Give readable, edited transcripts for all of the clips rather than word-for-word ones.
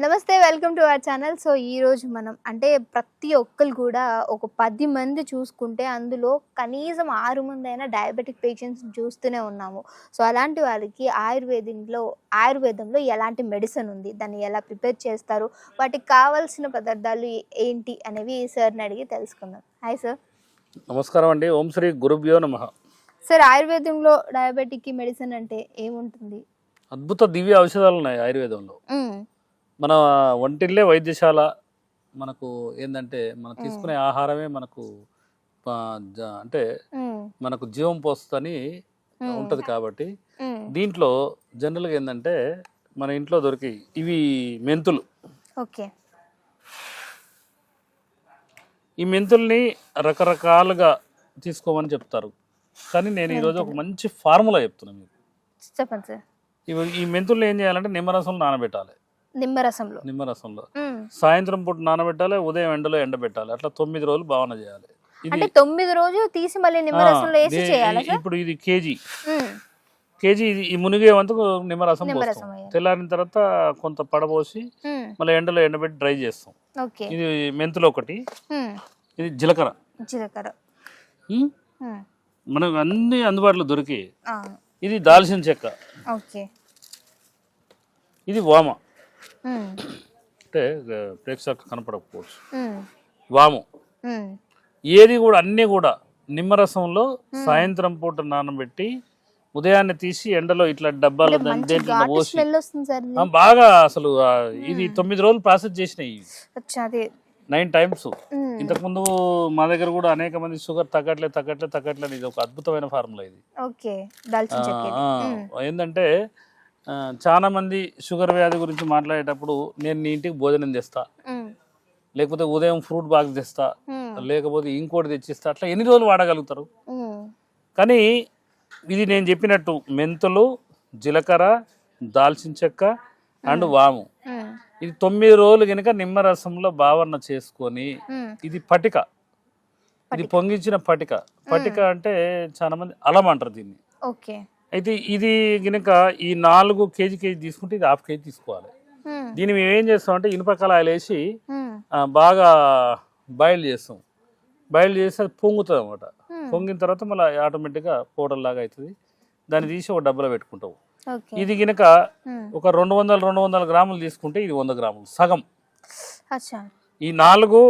నమస్తే, welcome to our channel. So ఈరోజు మనం అంటే ప్రతి ఒక్కరు కూడా ఒక 10 మంది చూసుకుంటే అందులో కనీసం 6 మందైనా డయాబెటిక్ పేషెంట్స్ చూస్తూనే ఉన్నాము. సో అలాంటి వాళ్ళకి ఆయుర్వేదంలో ఎలాంటి మెడిసిన్ ఉంది, దాన్ని ఎలా ప్రిపేర్ చేస్తారు, వాటికి కావాల్సిన పదార్థాలు ఏంటి అనేవి సార్ని అడిగి తెలుసుకుందాం. Hi sir. నమస్కారం అండి. ఓం శ్రీ గురుభ్యో నమః. సార్, ఆయుర్వేదంలో డయాబెటిక్ మెడిసిన్ అంటే ఏముంటుంది? అద్భుత దివ్య ఔషధాలు ఉన్నాయి ఆయుర్వేదంలో. మన వంటిల్లే వైద్యశాల. మనకు ఏంటంటే మనం తీసుకునే ఆహారమే మనకు అంటే మనకు జీవం పోస్తుందని ఉంటుంది. కాబట్టి దీంట్లో జనరల్గా ఏంటంటే మన ఇంట్లో దొరికి ఇవి మెంతులు. ఓకే. ఈ మెంతుల్ని రకరకాలుగా తీసుకోమని చెప్తారు, కానీ నేను ఈరోజు ఒక మంచి ఫార్ములా చెప్తున్నాను మీకు. చెప్పండి సార్. ఈ మెంతుల్ని ఏం చేయాలంటే నిమ్మరసంలో నానబెట్టాలి. నిమ్మరసంలో సాయంత్రం పూట నానబెట్టాలి, ఉదయం ఎండలో ఎండబెట్టాలి. అట్లా 9 రోజులు భావన చేయాలి. అంటే 9 రోజులు తీసి మళ్ళీ నిమ్మరసంలో వేసి చేయాలి. ఇప్పుడు ఇది కేజీ ఈ మునిగే వంతుకు నిమ్మరసం పోస్తాం. తెల్లారిన తర్వాత కొంత పడబోసి మళ్ళీ ఎండలో ఎండబెట్టి డ్రై చేస్తాం. ఇది మెంతులు ఒకటి, ఇది జీలకర్ర మనకు అన్ని అందుబాటులో దొరికి. ఇది దాల్చిన చెక్క, ఇది వామ. అంటే ప్రేక్షకులకు కనపడకపోవచ్చు. వాము ఏది కూడా అన్నీ కూడా నిమ్మరసంలో సాయంత్రం పూట నానబెట్టి ఉదయాన్నే తీసి ఎండలో ఇట్లా డబ్బాలు దేంట్లో పోసి బాగా అసలు ఇది 9 రోజులు ప్రాసెస్ చేసినాయి. 9 times. ఇంతకుముందు మా దగ్గర కూడా అనేక మంది షుగర్ తగ్గట్లే ఇది ఒక అద్భుతమైన ఫార్ములా. ఇది ఏంటంటే చాలా మంది షుగర్ వ్యాధి గురించి మాట్లాడేటప్పుడు నేను నీ ఇంటికి భోజనం తెస్తా, లేకపోతే ఉదయం ఫ్రూట్ బాక్స్ తెస్తా, లేకపోతే ఇంకోటి తెచ్చిస్తా, అట్లా ఎన్ని రోజులు వాడగలుగుతారు? కానీ ఇది నేను చెప్పినట్టు మెంతులు, జీలకర్ర, దాల్చిన చెక్క అండ్ వాము, ఇది 9 రోజులు కనుక నిమ్మరసంలో భావన చేసుకొని, ఇది పటిక, ఇది పొంగించిన పటిక అంటే చాలా మంది అలం అంటారు దీన్ని. అయితే ఇది కనుక ఈ 4 కేజీ తీసుకుంటే ఇది 1/2 కేజీ తీసుకోవాలి. దీన్ని మేము ఏం చేస్తామంటే ఇనుప కళాయిలు వేసి బాగా బాయిల్ చేస్తాం. బాయిల్ చేసి అది పొంగుతుంది అన్నమాట. పొంగిన తర్వాత మళ్ళీ ఆటోమేటిక్గా పౌడర్ లాగా అవుతుంది. దాన్ని తీసి ఒక డబ్బాలో పెట్టుకుంటాం. ఇది కనుక ఒక 200 గ్రాములు తీసుకుంటే ఇది 100 గ్రాములు సగం. ఈ 4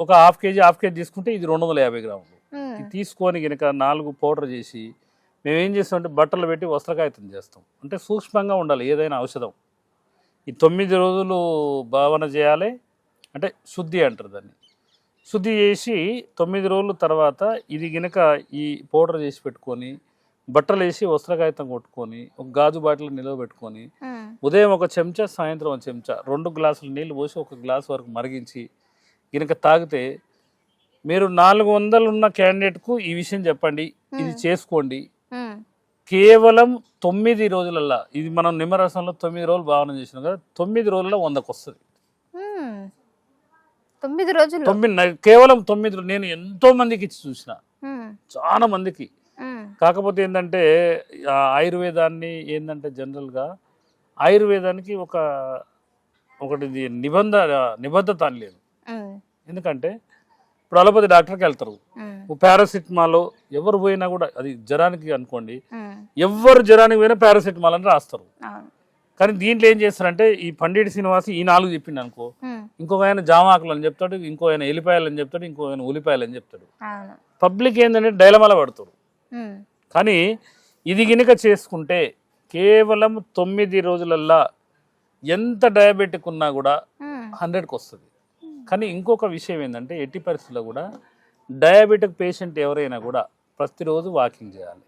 ఒక 1/2 కేజీ తీసుకుంటే ఇది 250 గ్రాములు. ఇది తీసుకొని కనుక 4 పౌడర్ చేసి మేము ఏం చేస్తామంటే బట్టలు పెట్టి వస్త్రకాయతం చేస్తాం. అంటే సూక్ష్మంగా ఉండాలి ఏదైనా ఔషధం. ఈ 9 రోజులు భావన చేయాలి. అంటే శుద్ధి అంటారు దాన్ని. శుద్ధి చేసి 9 రోజుల తర్వాత ఇది కనుక ఈ పౌడర్ చేసి పెట్టుకొని బట్టలు వేసి వస్త్రకాయతం కొట్టుకొని ఒక గాజు బాటిల్ నిలవబెట్టుకొని ఉదయం 1 చెంచా, సాయంత్రం 1 చెంచా, 2 గ్లాసులు నీళ్ళు పోసి 1 గ్లాస్ వరకు మరిగించి కనుక తాగితే, మీరు 400 ఉన్న క్యాండిడేట్కు ఈ విషయం చెప్పండి, ఇది చేసుకోండి. కేవలం 9 రోజులల్లా, ఇది మనం నిమ్మరసంలో 9 రోజులు భావన చేసినాం కదా, 9 రోజుల్లో 100కు వస్తుంది. 9 రోజులు కేవలం 9. నేను ఎంతో మందికి ఇచ్చి చూసిన, చాలా మందికి. కాకపోతే ఏంటంటే ఆయుర్వేదాన్ని ఏంటంటే జనరల్గా ఆయుర్వేదానికి ఒకటి నిబద్ధత అని లేదు. ఎందుకంటే ఇప్పుడు అలోపతి డాక్టర్కి వెళ్తారు, పారాసిటమాల్ ఎవరు పోయినా కూడా, అది జ్వరానికి అనుకోండి, ఎవరు జ్వరానికి పోయినా పారాసిటమాల్ అని రాస్తారు. కానీ దీంట్లో ఏం చేస్తారంటే ఈ పండిట్ శ్రీనివాస్ ఈ 4 చెప్పిండు అనుకో, ఇంకొక ఆయన జామాకులు అని చెప్తాడు, ఇంకో ఆయన ఎల్లిపాయలు అని చెప్తాడు, ఇంకో ఆయన ఉల్లిపాయలు అని చెప్తాడు. పబ్లిక్ ఏంటంటే డైలమాల పడుతారు. కానీ ఇది గినక చేసుకుంటే కేవలం 9 రోజులల్లా ఎంత డయాబెటిక్ ఉన్నా కూడా 100కి వస్తుంది. కానీ ఇంకొక విషయం ఏంటంటే ఎట్టి పరిస్థితుల్లో కూడా డయాబెటిక్ పేషెంట్ ఎవరైనా కూడా ప్రతిరోజు వాకింగ్ చేయాలి,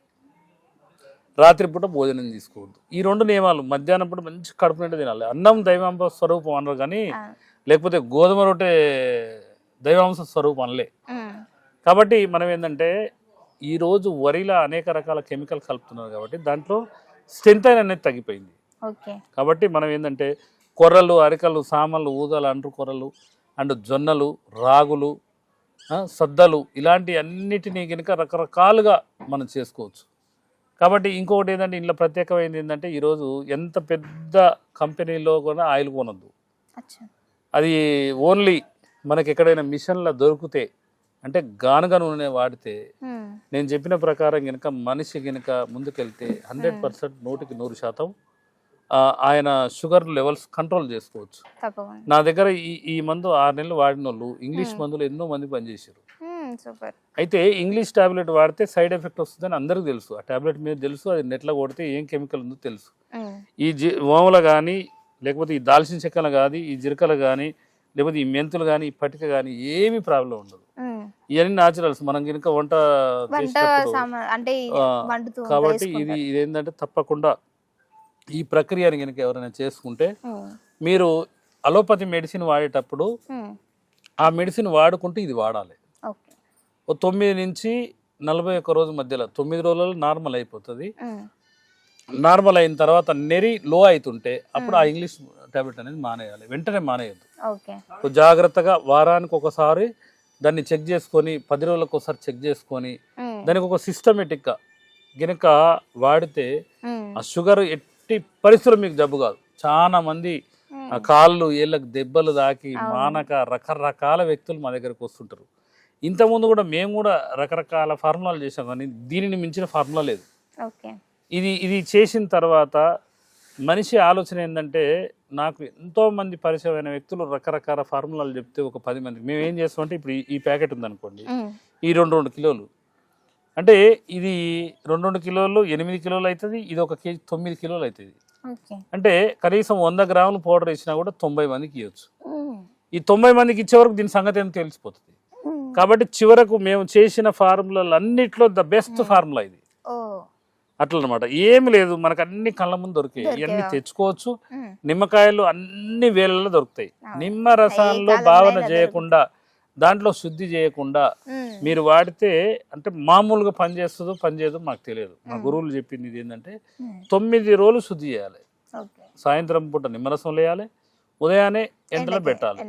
రాత్రిపూట భోజనం తీసుకోవద్దు. ఈ 2 నియమాలు. మధ్యాహ్నం పూట మంచి కడుపు నిండా తినాలి. అన్నం దైవాంశ స్వరూపం అనరు, కానీ లేకపోతే గోధుమ రొట్టె దైవాంశ స్వరూపం అనలే. కాబట్టి మనం ఏంటంటే ఈరోజు వరిలో అనేక రకాల కెమికల్ కలుపుతున్నారు కాబట్టి దాంట్లో స్ట్రెంత్ అనేది తగ్గిపోయింది. కాబట్టి మనం ఏంటంటే కొర్రలు, అరికలు, సామలు, ఊదలు, అంటు కొర్రలు అండ్ జొన్నలు, రాగులు, సద్దలు, ఇలాంటి అన్నిటినీ కనుక రకరకాలుగా మనం చేసుకోవచ్చు. కాబట్టి ఇంకొకటి ఏంటంటే ఇంట్లో ప్రత్యేకమైనది ఏంటంటే ఈరోజు ఎంత పెద్ద కంపెనీలో కూడా ఆయిల్ కొనొద్దు. అచ్చా. అది ఓన్లీ మనకి ఎక్కడైనా మిషన్లో దొరికితే అంటే గానుగ నూనె వాడితే నేను చెప్పిన ప్రకారం కనుక మనిషి కనుక ముందుకెళ్తే 100% 100% ఆయన షుగర్ లెవెల్స్ కంట్రోల్ చేసుకోవచ్చు. తప్పకుండా. నా దగ్గర ఈ మందు 6 నెలలు వాడిన వాళ్ళు ఇంగ్లీష్ మందులు ఎన్నో మంది పనిచేసారు. సూపర్. అయితే ఇంగ్లీష్ టాబ్లెట్ వాడితే సైడ్ ఎఫెక్ట్ వస్తుందని అందరికీ తెలుసు. ఆ టాబ్లెట్ మీద తెలుసు, అది నెట్లో కొడితే ఏం కెమికల్ ఉందో తెలుసు. ఈ ఓమలు కానీ లేకపోతే ఈ దాల్చిన చెక్కలు కానీ ఈ జీలకర్ర కానీ లేకపోతే ఈ మెంతులు కానీ ఈ పటిక కానీ ఏమీ ప్రాబ్లం ఉండదు. ఇవన్నీ న్యాచురల్స్ మనం కనుక వంట చేసినప్పుడు. కాబట్టి ఇదేంటంటే తప్పకుండా ఈ ప్రక్రియని కనుక ఎవరైనా చేసుకుంటే మీరు అలోపతి మెడిసిన్ వాడేటప్పుడు ఆ మెడిసిన్ వాడుకుంటూ ఇది వాడాలి. 9 నుంచి 41 రోజు మధ్యలో 9 రోజులలో నార్మల్ అయిపోతుంది. నార్మల్ అయిన తర్వాత నెరి లో అవుతుంటే అప్పుడు ఆ ఇంగ్లీష్ టాబ్లెట్ అనేది మానేయాలి, వెంటనే మానేయద్దు. జాగ్రత్తగా వారానికి ఒకసారి దాన్ని చెక్ చేసుకొని 10 రోజులకు ఒకసారి చెక్ చేసుకొని దానికి ఒక సిస్టమేటిక్గా గనక వాడితే ఆ షుగర్ ఎట్టి పరిస్థితుల్లో మీకు జబ్బు కాదు. చాలా మంది కాళ్ళు ఏళ్ళకు దెబ్బలు తాకి మానక రకరకాల వ్యక్తులు మా దగ్గరకు వస్తుంటారు. ఇంతకుముందు కూడా మేము కూడా రకరకాల ఫార్ములాలు చేసాం, కానీ దీనిని మించిన ఫార్ములా లేదు. ఇది చేసిన తర్వాత మనిషి ఆలోచన ఏంటంటే, నాకు ఎంతోమంది పరిచయమైన వ్యక్తులు రకరకాల ఫార్ములాలు చెప్తే ఒక 10 మంది మేము ఏం చేస్తామంటే, ఇప్పుడు ఈ ప్యాకెట్ ఉందనుకోండి, ఈ 2 కిలోలు అంటే ఇది 2 కిలోలు 8 కిలోలు అవుతుంది, ఇది 1 కేజీ 9 కిలోలు అవుతుంది. అంటే కనీసం 100 గ్రాములు పౌడర్ ఇచ్చినా కూడా 90 మందికి ఇవ్వచ్చు. ఈ 90 మందికి ఇచ్చే వరకు దీని సంగతి ఏమో తెలిసిపోతుంది. కాబట్టి చివరకు మేము చేసిన ఫార్ములాలు అన్నిట్లో ద బెస్ట్ ఫార్ములా ఇది. అట్లా అనమాట. ఏమి లేదు, మనకు అన్ని కళ్ళ ముందు దొరికాయి, ఇవన్నీ తెచ్చుకోవచ్చు. నిమ్మకాయలు అన్ని వేళల్లో దొరుకుతాయి. నిమ్మ రసాల్లో భావన చేయకుండా, దాంట్లో శుద్ధి చేయకుండా మీరు వాడితే అంటే మామూలుగా పనిచేస్తుందో పనిచేయదో మాకు తెలియదు. మా గురువులు చెప్పింది ఇది ఏంటంటే 9 రోజులు శుద్ధి చేయాలి. సాయంత్రం పూట నిమ్మరసం వేయాలి, ఉదయాన్నే ఎండలో పెట్టాలి.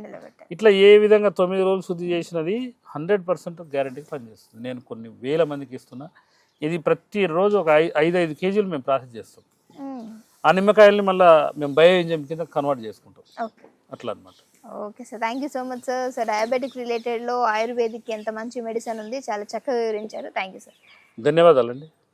ఇట్లా ఏ విధంగా 9 రోజులు శుద్ధి చేసినది 100% గ్యారెంటీకి పనిచేస్తుంది. నేను కొన్ని వేల మందికి ఇస్తున్నా. ఇది ప్రతిరోజు ఒక 5 కేజీలు మేము ప్రాసెస్ చేస్తాం. ఆ నిమ్మకాయల్ని మళ్ళీ మేము బయో ఎంజైమ్ కింద కన్వర్ట్ చేసుకుంటాం. అట్లా అనమాట. Okay sir, thank you so much sir. So diabetic రిలేటెడ్లో ఆయుర్వేదిక్ ఎంత మంచి మెడిసిన్ ఉంది, చాలా చక్కగా వివరించారు. Thank you sir. ధన్యవాదాలండి.